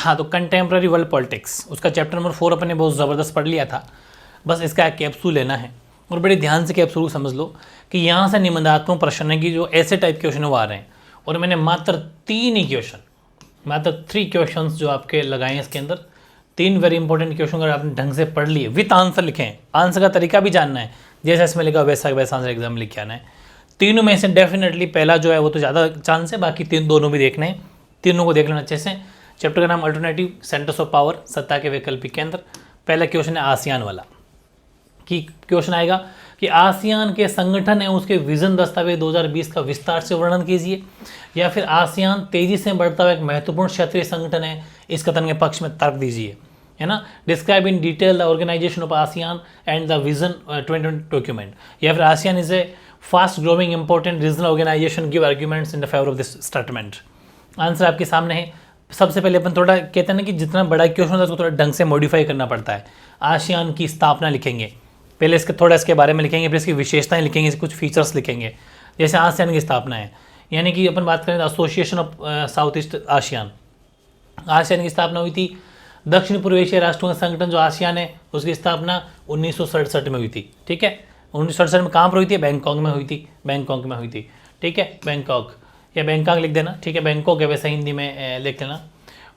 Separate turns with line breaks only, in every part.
हाँ, तो contemporary world politics उसका चैप्टर नंबर 4 अपने बहुत ज़बरदस्त पढ़ लिया था। बस इसका एक कैप्सूल लेना है और बड़े ध्यान से कैप्सूल समझ लो कि यहाँ से निबंधात्मक प्रश्न की जो ऐसे टाइप के क्वेश्चन वो आ रहे हैं, और मैंने मात्र 3 क्वेश्चन जो आपके लगाए हैं इसके अंदर। 3 वेरी इंपॉर्टेंट क्वेश्चन अगर आपने ढंग से पढ़ लिए विथ आंसर लिखे हैं, आंसर का तरीका भी जानना है, जैसा इसमें लिखा वैसा आंसर एग्जाम में लिख के आना है। तीनों में से डेफिनेटली पहला जो है वो तो ज़्यादा चांस है, बाकी दोनों भी देखने हैं, तीनों को देख लेना अच्छे से। चैप्टर का नाम अल्टरनेटिव सेंटर्स ऑफ पावर, सत्ता के वैकल्पिक केंद्र। पहला क्वेश्चन है आसियान वाला, कि क्वेश्चन आएगा कि आसियान के संगठन एवं उसके विजन दस्तावेज 2020 का विस्तार से वर्णन कीजिए, या फिर आसियान तेजी से बढ़ता हुआ एक महत्वपूर्ण क्षेत्रीय संगठन है, इस कथन के पक्ष में तर्क दीजिए, है ना। Describe in detail the organisation of ASEAN and the vision 2020 document, या फिर ASEAN is a fast growing important regional organisation, give arguments in the favour of this statement. Answer आपके सामने है। सबसे पहले अपन थोड़ा कहते हैं ना कि जितना बड़ा क्वेश्चन होता है उसको थोड़ा ढंग से मॉडिफाई करना पड़ता है। आसियान की स्थापना लिखेंगे, पहले इसके बारे में लिखेंगे, फिर इसकी विशेषताएं लिखेंगे, कुछ फीचर्स लिखेंगे। जैसे आसियान की स्थापना है, यानी कि अपन बात करें association of south east ASEAN, ASEAN की स्थापना हुई थी। दक्षिण पूर्व एशिया राष्ट्रों का संगठन जो आसियान है उसकी स्थापना 1967 में हुई थी, ठीक है। 1967 में कहाँ पर हुई थी? बैंकॉक में हुई थी, बैंकॉक में हुई थी, ठीक है। बैंकॉक या बैंकॉक लिख देना, ठीक है, बैंकॉक है वैसे हिंदी में लिख लेना।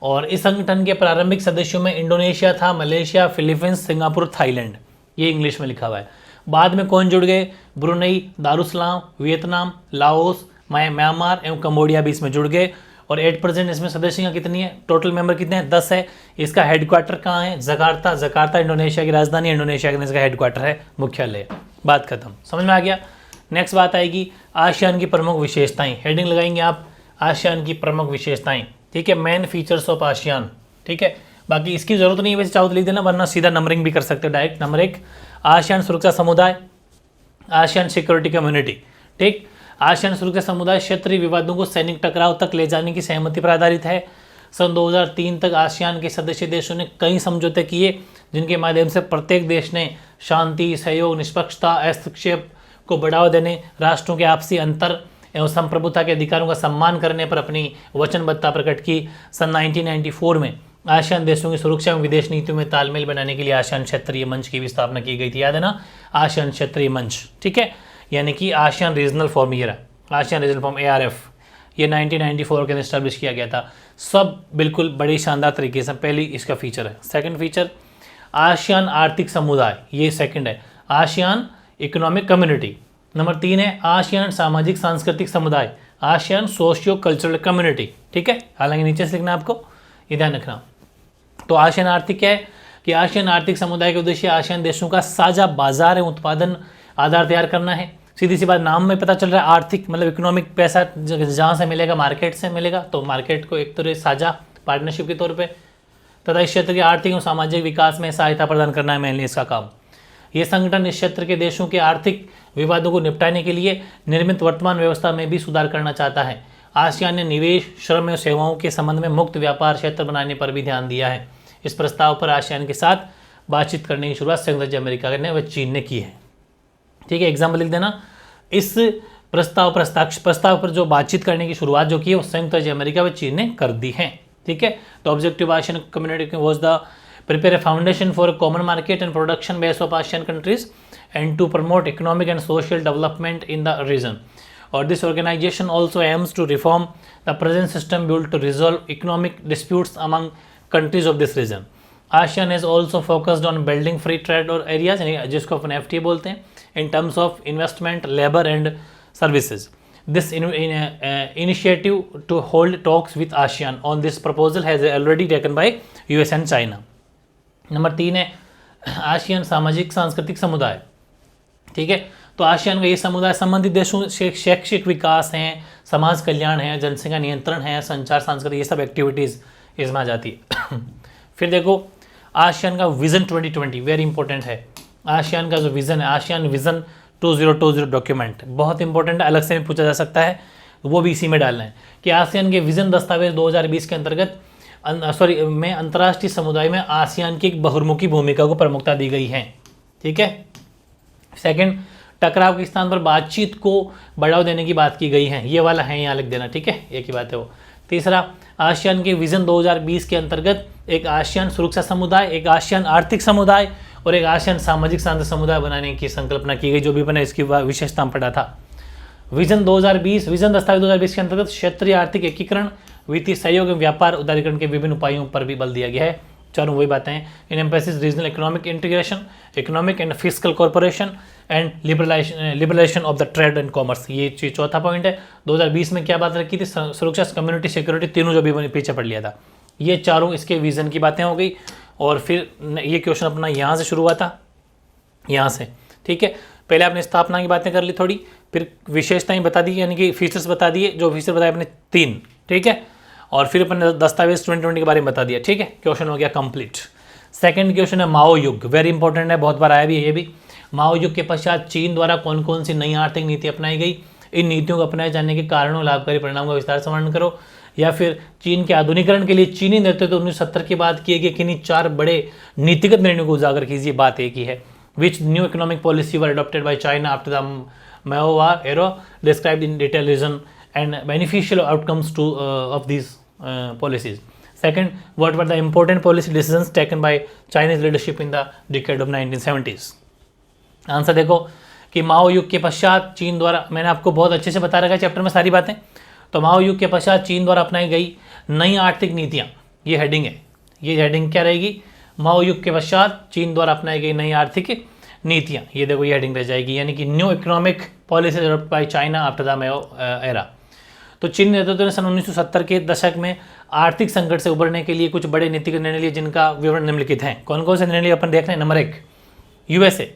और इस संगठन के प्रारंभिक सदस्यों में इंडोनेशिया था, मलेशिया, फिलीपींस, सिंगापुर, थाईलैंड, ये इंग्लिश में लिखा हुआ है। बाद में कौन जुड़ गए? Brunei, Darussalam, Vietnam, Laos, Myanmar एवं कंबोडिया भी इसमें जुड़ गए। और 8% इसमें सदस्य कितनी है? टोटल मेंबर कितने हैं? 10 है। इसका हेडक्वार्टर कहाँ है? जकार्ता। जकार्ता इंडोनेशिया की राजधानी, इंडोनेशिया के इसका हेडक्वार्टर है, मुख्यालय। बात खत्म, समझ में आ गया। नेक्स्ट बात आएगी आसियान की प्रमुख विशेषताएं, हेडिंग लगाएंगे आप आसियान की प्रमुख विशेषताएं, ठीक है, मेन फीचर्स ऑफ आसियान, ठीक है। बाकी इसकी जरूरत नहीं है वैसे, चाहो तो लिख देना, वरना सीधा नंबरिंग भी कर सकते हो डायरेक्ट। नंबर 1 आसियान सुरक्षा समुदाय, आसियान सिक्योरिटी कम्युनिटी, ठीक। आसियान सुरक्षा समुदाय क्षेत्रीय विवादों को सैनिक टकराव तक ले जाने की सहमति पर आधारित है। सन 2003 तक आसियान के सदस्य देशों ने कई समझौते किए, जिनके माध्यम से प्रत्येक देश ने शांति, सहयोग, निष्पक्षता, हस्तक्षेप को बढ़ावा देने, राष्ट्रों के आपसी अंतर एवं संप्रभुता के अधिकारों का सम्मान करने पर अपनी वचनबद्धता प्रकट की। सन 1994 में आसियान देशों की सुरक्षा एवं विदेश नीतियों में तालमेल बनाने के लिए आसियान क्षेत्रीय मंच की भी स्थापना की गई थी, याद है ना, आसियान क्षेत्रीय मंच, ठीक है, यानी कि आसियान रीजनल फॉर्म, ये रहा आसियान रीजनल फॉर्म ARF, ये 1994 के अंदर स्टैब्लिश किया गया था। सब बिल्कुल बड़ी शानदार तरीके से, पहली इसका फीचर है। सेकंड फीचर आसियान आर्थिक समुदाय, ये सेकंड है। आसियान इकोनॉमिक कम्युनिटी, नंबर 3 है आसियान सामाजिक सांस्कृतिक समुदाय, आसियान सोशियो कल्चरल कम्युनिटी, ठीक है। हालांकि नीचे से लिखना आपको, ये ध्यान रखना। तो आसियान आर्थिक क्या है कि आसियान आर्थिक समुदाय के उद्देश्य आसियान देशों का साझा बाजार एवं उत्पादन आधार तैयार करना है। सीधी सी बात, नाम में पता चल रहा है आर्थिक मतलब इकोनॉमिक, पैसा जहाँ से मिलेगा मार्केट से मिलेगा, तो मार्केट को एक तरह साझा पार्टनरशिप के तौर पे, तथा इस क्षेत्र के आर्थिक एवं सामाजिक विकास में सहायता प्रदान करना है मेनली इसका काम। ये संगठन इस क्षेत्र के देशों के आर्थिक विवादों को निपटाने के लिए निर्मित वर्तमान व्यवस्था में भी सुधार करना चाहता है। आसियान ने निवेश, श्रम एवं सेवाओं के संबंध में मुक्त व्यापार क्षेत्र बनाने पर भी ध्यान दिया है। इस प्रस्ताव पर आसियान के साथ बातचीत करने की शुरुआत संयुक्त राज्य अमेरिका ने व चीन ने की है, ठीक है। एग्जाम्पल लिख देना, इस प्रस्ताव पर जो बातचीत करने की शुरुआत जो की है वो संयुक्त राज्य अमेरिका व चीन ने कर दी है, ठीक है। तो objective ASEAN community was the prepare a foundation for a common market and production base of ASEAN countries and to promote economic and social development in the region. Or this organization also aims to reform the present system built to resolve economic disputes among countries of this region. ASEAN has also focused on building free trade or areas, जिसको अपन FTA बोलते हैं, in terms of investment, labor and services. This initiative to hold talks with ASEAN on this proposal has already taken by US and China. Number 3 है ASEAN सामाजिक सांस्कृतिक समुदाय, ठीक है। तो आसियान का ये समुदाय संबंधित देशों से शैक्षिक विकास हैं, समाज कल्याण है, जनसंख्या नियंत्रण है, संचार, सांस्कृतिक, ये सब एक्टिविटीज़ इसमें आ जाती है। फिर देखो आसियान का विजन 2020 वेरी इंपॉर्टेंट है। आसियान का जो विजन है, आसियान विजन 2020 डॉक्यूमेंट बहुत इंपॉर्टेंट है, अलग से भी पूछा जा सकता है, वो भी इसी में डालना है कि आसियान के विजन दस्तावेज 2020 के अंतर्गत में अंतर्राष्ट्रीय समुदाय में आसियान की एक बहुमुखी भूमिका को प्रमुखता दी गई है, ठीक है। सेकंड, टकराव के स्थान पर बातचीत को बढ़ावा देने की बात की गई है, ये वाला है यहाँ लिख देना, ठीक है, एक ही बात है वो। तीसरा, आसियान के विजन 2020 के अंतर्गत एक आसियान सुरक्षा समुदाय, एक आसियान आर्थिक समुदाय और एक आसियान सामाजिक शांति समुदाय बनाने की संकल्पना की गई, जो भी मैंने इसकी विशेषता पढ़ा था। विजन 2020, विजन दस्तावेज 2020 के अंतर्गत क्षेत्रीय आर्थिक एकीकरण, वित्तीय सहयोग एवं व्यापार उदारीकरण के विभिन्न उपायों पर भी बल दिया गया है। चारों वही बातें हैं। In emphasis regional economic integration, economic and fiscal corporation and liberalization of the trade and commerce, ये चीज चौथा पॉइंट है। 2020 में क्या बात रखी थी, सुरक्षा, कम्युनिटी, सिक्योरिटी, तीनों जो भी पीछे पढ़ लिया था। ये चारों इसके विजन की बातें हो गई। और फिर ये क्वेश्चन अपना यहाँ से शुरू हुआ था, यहाँ से, ठीक है। पहले आपने स्थापना की बातें कर ली थोड़ी, फिर विशेषताएं बता दी, यानी कि फीचर्स बता दिए, जो फीचर बताए अपने 3, ठीक है। और फिर अपने दस्तावेज 2020 के बारे में बता दिया, ठीक है। क्वेश्चन हो गया कंप्लीट। सेकंड क्वेश्चन है माओ युग, वेरी इंपॉर्टेंट है, बहुत बार आया भी है ये भी। माओ युग के पश्चात चीन द्वारा कौन कौन सी नई आर्थिक नीति अपनाई गई, इन नीतियों को अपनाए जाने के कारणों, लाभकारी परिणामों का विस्तार से वर्णन करो। या फिर चीन के आधुनिकीकरण के लिए चीनी नेतृत्व 1970 के बाद किए गए किन्हीं 4 बड़े नीतिगत निर्णयों को उजागर कीजिए, बात एक ही है। Which new economic policy were adopted by China after the Mao era, described in detail reason and beneficial outcomes to of these policies. Second, what were the important policy decisions taken by Chinese leadership in the decade of 1970s? Answer देखो कि माओ युग के पश्चात चीन द्वारा, मैंने आपको बहुत अच्छे से बता रखा है चैप्टर में सारी बातें। तो माओ युग के पश्चात चीन द्वारा अपनाई गई नई आर्थिक नीतियाँ, ये हेडिंग है। ये हेडिंग क्या रहेगी, माओ युग के पश्चात चीन द्वारा अपनाई गई नई आर्थिक नीतियाँ, ये देखो ये हेडिंग रह जाएगी, यानी कि new economic policy adopted by China after the Mao era. तो चीन नेतृत्व ने सन 1970 के दशक में आर्थिक संकट से उबरने के लिए कुछ बड़े नीतिगत निर्णय लिए, जिनका विवरण निम्नलिखित हैं। कौन कौन से निर्णय अपन देख रहे हैं। नंबर 1, यूएसए,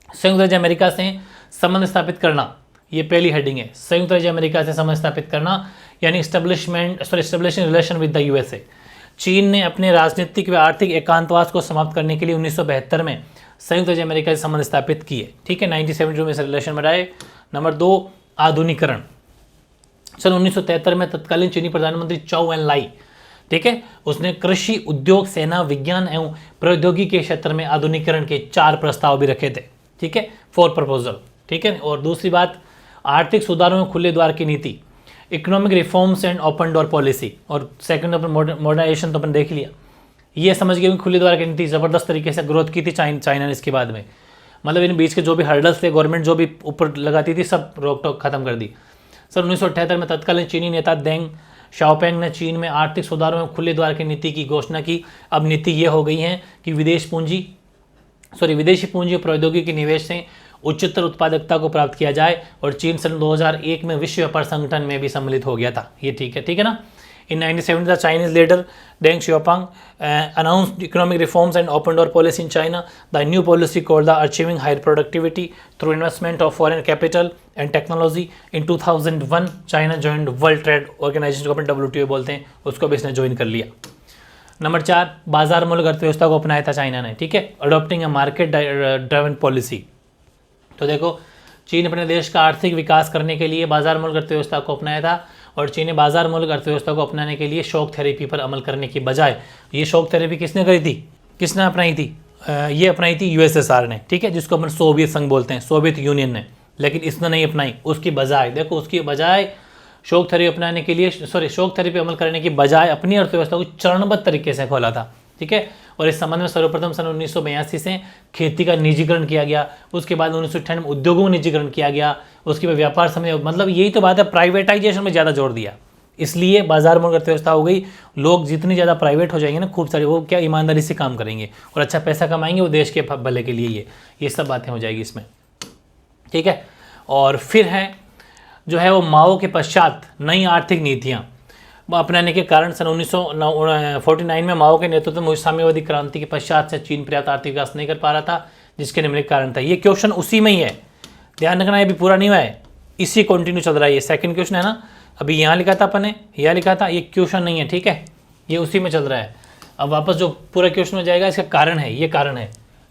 संयुक्त राज्य अमेरिका से संबंध स्थापित करना, ये पहली हेडिंग है। संयुक्त राज्य अमेरिका से संबंध स्थापित करना यानी establishing relation with the USA. चीन ने अपने राजनीतिक व आर्थिक एकांतवास को समाप्त करने के लिए 1972 में संयुक्त राज्य अमेरिका से संबंध स्थापित किए, ठीक है। 1972 में से रिलेशन बनाए। नंबर 2, आधुनिकरण। सन 1973 में तत्कालीन चीनी प्रधानमंत्री चौ एन लाई, ठीक है, उसने कृषि, उद्योग, सेना, विज्ञान एवं प्रौद्योगिकी के क्षेत्र में आधुनिकरण के 4 प्रस्ताव भी रखे थे, ठीक है, 4 प्रपोजल, ठीक है। और दूसरी बात, आर्थिक सुधारों में खुले द्वार की नीति, economic reforms and open door policy. और सेकंड अपन मॉडर्नाइजेशन तो अपन देख लिया, ये समझ गए खुले द्वार की नीति ज़बरदस्त तरीके से ग्रोथ की थी चाइना ने इसके बाद में, मतलब इन बीच के जो भी हर्डल्स थे गवर्नमेंट जो भी ऊपर लगाती थी सब रोक टोक खत्म कर दी। सन 1978 में तत्कालीन चीनी नेता देंग शाओपेंग ने चीन में आर्थिक सुधारों में खुले द्वार की नीति की घोषणा की। अब नीति ये हो गई है कि विदेशी पूंजी और प्रौद्योगिकी निवेश से उच्चतर उत्पादकता को प्राप्त किया जाए। और चीन सन 2001 में विश्व व्यापार संगठन में भी सम्मिलित हो गया था। ये ठीक है ना। In 1970, the Chinese leader Deng Xiaoping announced economic reforms and open door policy in China. The new policy called the Achieving Higher Productivity through Investment of Foreign Capital and Technology. In 2001, China joined World Trade Organization को अपन WTO बोलते हैं, उसको भी इसने join कर लिया। Number 4, बाजार मूलक अर्थव्यवस्था को अपनाया था चाइना ने, ठीक है, adopting a market driven policy. तो देखो चीन अपने देश का आर्थिक विकास करने के लिए बाजार मूलक अर्थव्यवस्था को अपनाया था। और चीन ने बाजार मूलक अर्थव्यवस्था को अपनाने के लिए शॉक थेरेपी पर अमल करने की बजाय, ये शॉक थेरेपी किसने करी थी, किसने अपनाई थी, ये अपनाई थी यूएसएसआर ने, ठीक है, जिसको अपन सोवियत संघ बोलते हैं, सोवियत यूनियन ने। लेकिन इसने नहीं अपनाई, उसकी बजाय देखो, उसकी बजाय शॉक थेरेपी अपनाने के लिए शॉक थेरेपी अमल करने की बजाय अपनी अर्थव्यवस्था को चरणबद्ध तरीके से खोला था, ठीक है। और इस संबंध में सर्वप्रथम सन 1982 से खेती का निजीकरण किया गया। उसके बाद 1998 में उद्योगों का निजीकरण किया गया। उसके बाद व्यापार समय, मतलब यही तो बात है, प्राइवेटाइजेशन में ज़्यादा जोर दिया, इसलिए बाजार मूलक अर्थव्यवस्था हो गई। लोग जितनी ज़्यादा प्राइवेट हो जाएंगे ना, खूब सारे, वो क्या ईमानदारी से काम करेंगे और अच्छा पैसा कमाएंगे, वो देश के भले के लिए ये सब बातें हो जाएगी इसमें, ठीक है। और फिर है जो है वो माओ के पश्चात नई आर्थिक नीतियाँ अपनाने के कारण सन 1949 में माओ के नेतृत्व में साम्यवादी क्रांति के पश्चात से चीन पर्याप्त आर्थिक विकास नहीं कर पा रहा था, जिसके निम्नलिखित कारण था। ये क्वेश्चन उसी में ही है, ध्यान रखना, ये भी पूरा नहीं हुआ है, इसी कंटिन्यू चल रहा है। ये सेकंड क्वेश्चन है ना, अभी यहाँ लिखा था अपन ने, यहाँ लिखा था, ये क्वेश्चन नहीं है, ठीक है, ये उसी में चल रहा है। अब वापस जो पूरा क्वेश्चन में जाएगा, इसका कारण है, ये कारण है,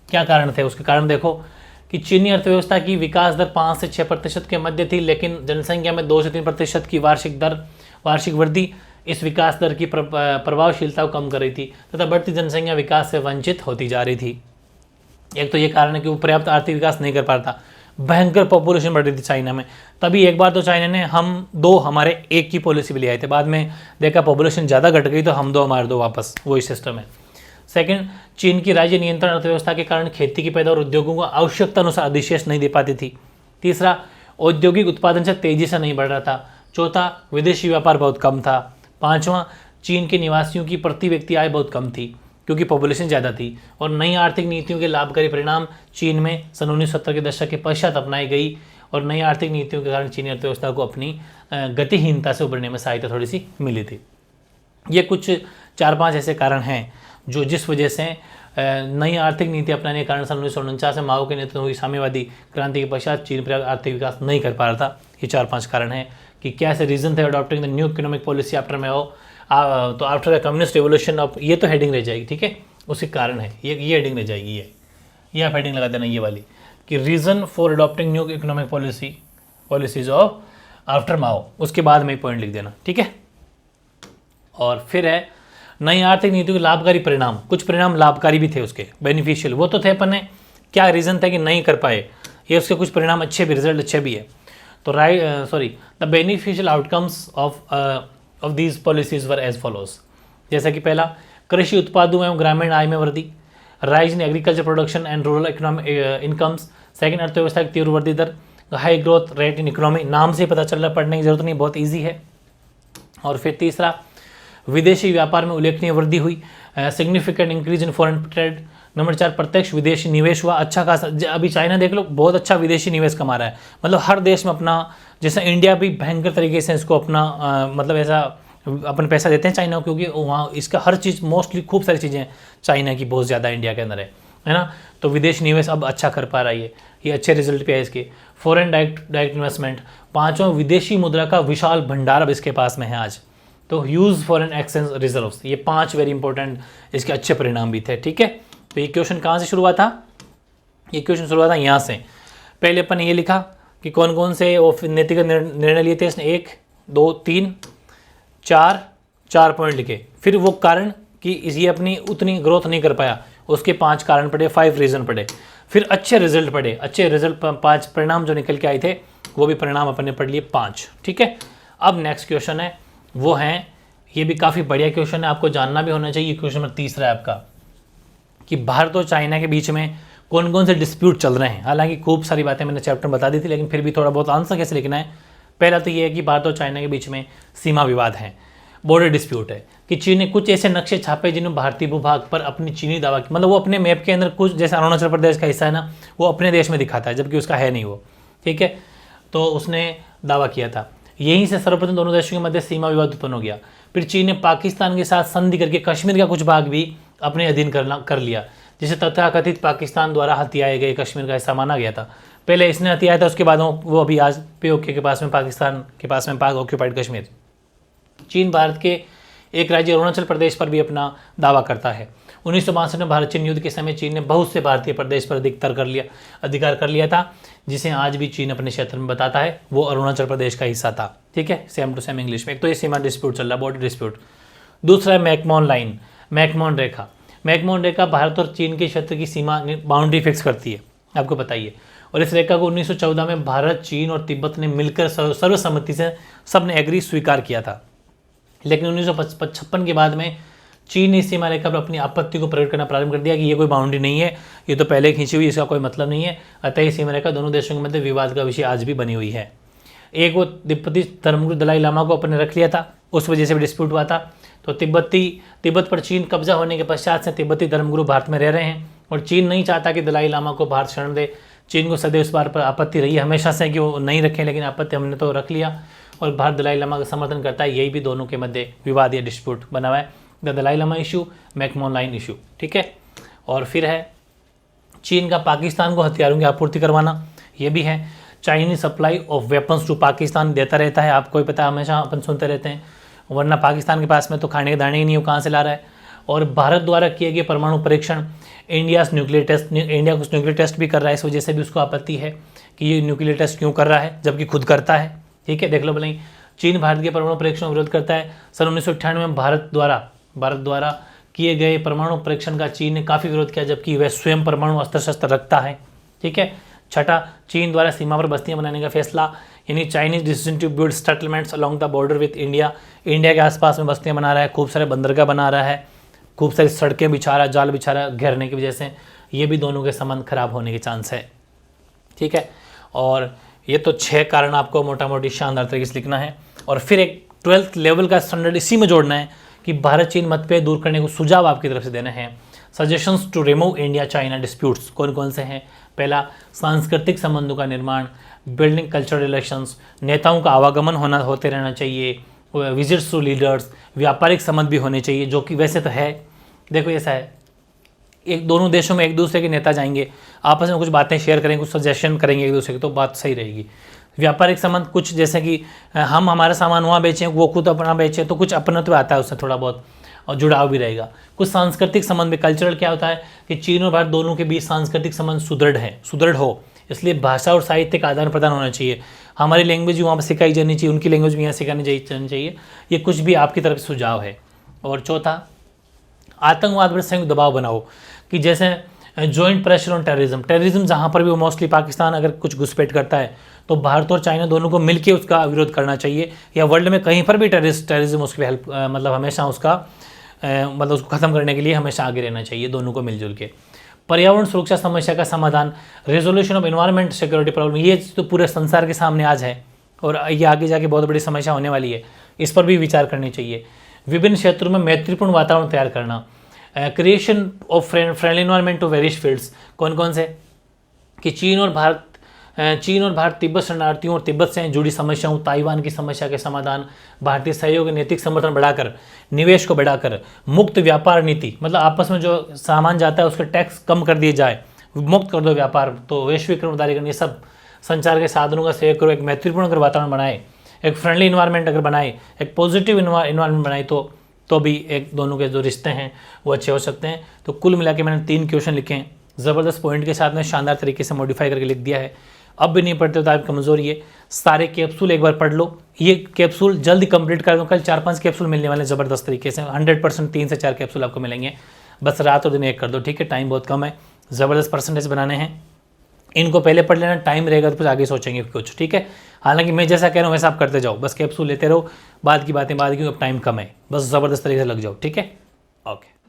क्या कारण थे उसके कारण देखो कि चीनी अर्थव्यवस्था की विकास दर 5 से 6% के मध्य थी, लेकिन जनसंख्या में 2 से 3% की वार्षिक वृद्धि इस विकास दर की प्रभावशीलता को कम कर रही थी तथा बढ़ती जनसंख्या विकास से वंचित होती जा रही थी। एक तो ये कारण है कि वो पर्याप्त आर्थिक विकास नहीं कर पा रहा था। भयंकर पॉपुलेशन बढ़ रही थी चाइना में। तभी एक बार तो चाइना ने हम दो हमारे एक की पॉलिसी भी ले आए थे, बाद में देखा पॉपुलेशन ज़्यादा घट गई तो हम दो हमारे दो वापस, वही सिस्टम है। सेकंड, चीन की राज्य नियंत्रण अर्थव्यवस्था के कारण खेती की पैदावार उद्योगों को आवश्यकता अनुसार अधिशेष नहीं दे पाती थी। तीसरा, औद्योगिक उत्पादन से तेजी से नहीं बढ़ रहा था। चौथा, विदेशी व्यापार बहुत कम था। पांचवा, चीन के निवासियों की प्रति व्यक्ति आय बहुत कम थी क्योंकि पॉपुलेशन ज़्यादा थी। और नई आर्थिक नीतियों के लाभकारी परिणाम चीन में सन 1970 के दशक के पश्चात अपनाई गई और नई आर्थिक नीतियों के कारण चीनी अर्थव्यवस्था को अपनी गतिहीनता से उभरने में सहायता थोड़ी सी मिली थी। ये कुछ 4-5 ऐसे कारण हैं जो जिस वजह से नई आर्थिक नीति अपनाने के कारण सन 1949 में माओ के नेतृत्व में हुई साम्यवादी क्रांति के पश्चात चीन पर्याप्त आर्थिक विकास नहीं कर पा रहा था। ये 4-5 कारण हैं कि क्या ऐसे रीजन थे adopting the new economic policy after Mao. तो after the communist revolution of, ये तो हेडिंग रह जाएगी, ठीक है, उसके कारण है, ये हेडिंग रह जाएगी। ये आप हेडिंग लगा देना ये वाली कि reason for adopting new economic policies of after Mao, उसके बाद में पॉइंट लिख देना, ठीक है। और फिर है नई आर्थिक नीतियों के लाभकारी परिणाम। कुछ परिणाम लाभकारी भी थे उसके, बेनिफिशियल, वो तो थे, अपन ने क्या रीज़न था कि नहीं कर पाए, ये उसके कुछ परिणाम अच्छे भी, रिजल्ट अच्छे भी है। तो the beneficial outcomes of these policies were as follows. जैसा कि पहला, कृषि उत्पादों एवं ग्रामीण आय में वृद्धि, rise in agriculture production and rural economic incomes. Second, अर्थव्यवस्था की तीव्र वृद्धि दर, high growth rate in economy, नाम से पता चल रहा है, पढ़ने की जरूरत नहीं, बहुत ईजी है। और फिर तीसरा, विदेशी व्यापार में उल्लेखनीय वृद्धि हुई, significant increase in foreign trade. Number 4, प्रत्यक्ष विदेशी निवेश हुआ, अच्छा खासा। अभी चाइना देख लो, बहुत अच्छा विदेशी निवेश कमा रहा है, मतलब हर देश में अपना, जैसे इंडिया भी भयंकर तरीके से इसको अपना मतलब ऐसा अपन पैसा देते हैं चाइना को, क्योंकि वहाँ इसका हर चीज़ मोस्टली खूब सारी चीज़ें चाइना की बहुत ज़्यादा इंडिया के अंदर है ना। तो विदेश निवेश अब अच्छा कर पा रहा है, ये अच्छे रिजल्ट पे है इसके। फॉरेन डायरेक्ट इन्वेस्टमेंट, पाँचों, विदेशी मुद्रा का विशाल भंडार अब इसके पास में है आज। तो यूज़ फॉरेन एक्सचेंज रिजर्व्स, ये 5 वेरी इंपॉर्टेंट इसके अच्छे परिणाम भी थे, ठीक है। तो ये क्वेश्चन कहाँ से शुरू हुआ था? ये क्वेश्चन शुरू हुआ था यहाँ से। पहले अपन ये लिखा कि कौन कौन से वो नीतिगत निर्णय लिए थे इसने, 1 2 3 4 पॉइंट लिखे। फिर वो कारण कि ये अपनी उतनी ग्रोथ नहीं कर पाया, उसके 5 कारण पढ़े, 5 रीज़न पढ़े। फिर अच्छे रिजल्ट पढ़े, अच्छे रिजल्ट 5 परिणाम जो निकल के आए थे वो भी परिणाम अपन ने पढ़ लिए 5, ठीक है। अब नेक्स्ट क्वेश्चन है, वो हैं, ये भी काफ़ी बढ़िया क्वेश्चन है, आपको जानना भी होना चाहिए। क्वेश्चन नंबर 3 है आपका कि भारत और चाइना के बीच में कौन कौन से डिस्प्यूट चल रहे हैं। हालांकि खूब सारी बातें मैंने चैप्टर में बता दी थी, लेकिन फिर भी थोड़ा बहुत आंसर कैसे लिखना है। पहला तो ये है कि भारत और चाइना के बीच में सीमा विवाद है, बॉर्डर डिस्प्यूट है कि चीन ने कुछ ऐसे नक्शे छापे जिन्होंने भारतीय भूभाग पर अपनी चीनी दावा की, मतलब वो अपने मैप के अंदर कुछ, जैसे अरुणाचल प्रदेश का हिस्सा है ना, वो अपने देश में दिखाता है जबकि उसका है नहीं वो, ठीक है। तो उसने दावा किया था, यहीं से सर्वप्रथम दोनों देशों के मध्य सीमा विवाद उत्पन्न हो गया। फिर चीन ने पाकिस्तान के साथ संधि करके कश्मीर का कुछ भाग भी अपने अधीन कर लिया, जिसे तथाकथित पाकिस्तान द्वारा हथियाए गए कश्मीर का हिस्सा माना गया था। पहले इसने हथियाया था, उसके बाद वो अभी आज पीओके के पास में, पाकिस्तान के पास में पाक ऑक्यूपाइड कश्मीर। चीन भारत के एक राज्य अरुणाचल प्रदेश पर भी अपना दावा करता है। 1962 में भारत चीन युद्ध के समय चीन ने बहुत से भारतीय प्रदेश पर अधिकार कर लिया था, जिसे आज भी चीन अपने क्षेत्र में बताता है वो अरुणाचल प्रदेश का हिस्सा था, ठीक है, सेम टू सेम इंग्लिश में। एक तो ये सीमा डिस्प्यूट चल रहा है, बॉर्डर डिस्प्यूट। दूसरा है मैकमोहन लाइन, मैकमोहन रेखा। मैकमोहन रेखा भारत और चीन के क्षेत्र की सीमा बाउंड्री फिक्स करती है, आपको बताइए। और इस रेखा को 1914 में भारत, चीन और तिब्बत ने मिलकर सर्वसम्मति से सबने एग्री स्वीकार किया था। लेकिन 1955 के बाद में चीन ने इस सीमा रेखा पर अपनी आपत्ति को प्रकट करना प्रारंभ कर दिया कि ये कोई बाउंड्री नहीं है, ये तो पहले खींची हुई, इसका कोई मतलब नहीं है। अतः ये सीमा रेखा दोनों देशों के मध्य विवाद का विषय आज भी बनी हुई है। एक वो तिब्बती धर्मगुरु दलाई लामा को अपने रख लिया था, उस वजह से भी डिस्प्यूट हुआ था। तो तिब्बत पर चीन कब्जा होने के पश्चात से तिब्बती धर्मगुरु भारत में रह रहे हैं और चीन नहीं चाहता कि दलाई लामा को भारत शरण दे। चीन को सदैव इस बार पर आपत्ति रही है हमेशा से कि वो नहीं रखें, लेकिन आपत्ति हमने तो रख लिया और भारत दलाई लामा का समर्थन करता है। यही भी दोनों के मध्य विवाद या डिस्प्यूट बना हुआ है, the Dalai Lama issue, McMahon line issue, ठीक है। और फिर है चीन का पाकिस्तान को हथियारों की आपूर्ति करवाना, ये भी है। Chinese supply of weapons to Pakistan देता रहता है, आपको ही पता है, हमेशा अपन सुनते रहते हैं, वरना पाकिस्तान के पास में तो खाने के दाने ही नहीं हो, कहाँ से ला रहा है। और भारत द्वारा किए गए परमाणु परीक्षण, इंडिया कुछ न्यूक्लियर टेस्ट भी कर रहा है, इस वजह से भी उसको आपत्ति है कि ये न्यूक्लियर टेस्ट क्यों कर रहा है जबकि खुद करता है, ठीक है। देख लो भले, चीन भारत के परमाणु परीक्षण का विरोध करता है। सन 1998 में भारत द्वारा किए गए परमाणु परीक्षण का चीन ने काफ़ी विरोध किया, जबकि वह स्वयं परमाणु अस्त्र शस्त्र रखता है, ठीक है। छठा, चीन द्वारा सीमा पर बस्तियां बनाने का फैसला, यानी Chinese decision to build settlements along the border with India. India के आसपास में बस्तियां बना रहा है, खूब सारे बंदरगाह बना रहा है, खूब सारी सड़कें बिछा रहा है, जाल बिछा रहा है घेरने की वजह से। ये भी दोनों के संबंध खराब होने के चांस है। ठीक है, और ये तो 6 कारण आपको मोटा मोटी शानदार तरीके से लिखना है। और फिर एक 12th लेवल का स्टैंडर्ड इसी में जोड़ना है कि भारत चीन मतभेद दूर करने को सुझाव आपकी तरफ से देना है। Suggestions to remove India China disputes कौन कौन से हैं? पहला, सांस्कृतिक संबंधों का निर्माण, बिल्डिंग कल्चरल रिलेशंस, नेताओं का आवागमन होते रहना चाहिए, विजिट्स टू लीडर्स, व्यापारिक संबंध भी होने चाहिए, जो कि वैसे तो है। देखो ऐसा है, एक दोनों देशों में एक दूसरे के नेता जाएंगे, आपस में कुछ बातें शेयर करेंगे, कुछ सजेशन करेंगे एक दूसरे की, तो बात सही रहेगी। व्यापारिक संबंध कुछ जैसे कि हम हमारा सामान वहाँ बेचें, वो खुद अपना बेचें, तो कुछ अपनत्व आता है उससे थोड़ा बहुत, और जुड़ाव भी रहेगा। कुछ सांस्कृतिक संबंध में, कल्चरल क्या होता है कि चीन और भारत दोनों के बीच सांस्कृतिक संबंध सुदृढ़ हो, इसलिए भाषा और साहित्य का आदान प्रदान होना चाहिए। हमारी लैंग्वेज भी वहाँ पर सिखाई जानी चाहिए, उनकी लैंग्वेज भी यहाँ सिखानी चाहिए। ये कुछ भी आपकी तरफ से सुझाव है। और चौथा, आतंकवाद पर संयुक्त दबाव बनाओ, कि जैसे जॉइंट प्रेशर ऑन टेररिज्म जहाँ पर भी वो मोस्टली पाकिस्तान अगर कुछ घुसपैठ करता है तो भारत और चाइना दोनों को मिलकर उसका विरोध करना चाहिए, या वर्ल्ड में कहीं पर भी टेररिज्म उसकी हेल्प मतलब हमेशा उसका मतलब उसको ख़त्म करने के लिए हमेशा आगे रहना चाहिए, दोनों को मिलजुल के। पर्यावरण सुरक्षा समस्या का समाधान, resolution of environment security problem, ये तो पूरे संसार के सामने आज है और ये आगे जाके बहुत बड़ी समस्या होने वाली है, इस पर भी विचार करनी चाहिए। विभिन्न क्षेत्रों में मैत्रीपूर्ण वातावरण तैयार करना, creation of friendly environment to various fields, कौन कौन से कि चीन और भारत तिब्बत शरणार्थियों और तिब्बत से जुड़ी समस्याओं, ताइवान की समस्या के समाधान, भारतीय सहयोग नैतिक समर्थन बढ़ाकर, निवेश को बढ़ाकर, मुक्त व्यापार नीति, मतलब आपस में जो सामान जाता है उसके टैक्स कम कर दिए जाए, मुक्त कर दो व्यापार, तो वैश्वीकरण उदारीकरण, ये सब संचार के साधनों का सहयोग करो, एक मैत्रीपूर्ण अगर वातावरण बनाए, एक फ्रेंडली इन्वायरमेंट अगर बनाए, एक पॉजिटिव इन्वायरमेंट बनाए, तो भी एक दोनों के जो रिश्ते हैं वो अच्छे हो सकते हैं। तो कुल मिला के मैंने 3 क्वेश्चन लिखे हैं, ज़बरदस्त पॉइंट के साथ में शानदार तरीके से मॉडिफाई करके लिख दिया है। अब भी नहीं पढ़ते तो आप कमज़ोरी है, सारे कैप्सूल एक बार पढ़ लो, ये कैप्सूल जल्दी कंप्लीट कर दो, कल 4-5 कैप्सूल मिलने वाले ज़बरदस्त तरीके से, 100% 3 से 4 कैप्सूल आपको मिलेंगे, बस रात और दिन एक कर दो, ठीक है, टाइम बहुत कम है, ज़बरदस्त परसेंटेज बनाने हैं, इनको पहले पढ़ लेना, टाइम रहेगा तो फिर आगे सोचेंगे कुछ, ठीक है। हालांकि मैं जैसा कह रहा हूँ वैसा आप करते जाओ, बस कैप्सूल लेते रहो, बाद की बातें बाद की, अब टाइम कम है, बस ज़बरदस्त तरीके से लग जाओ, ठीक है, ओके।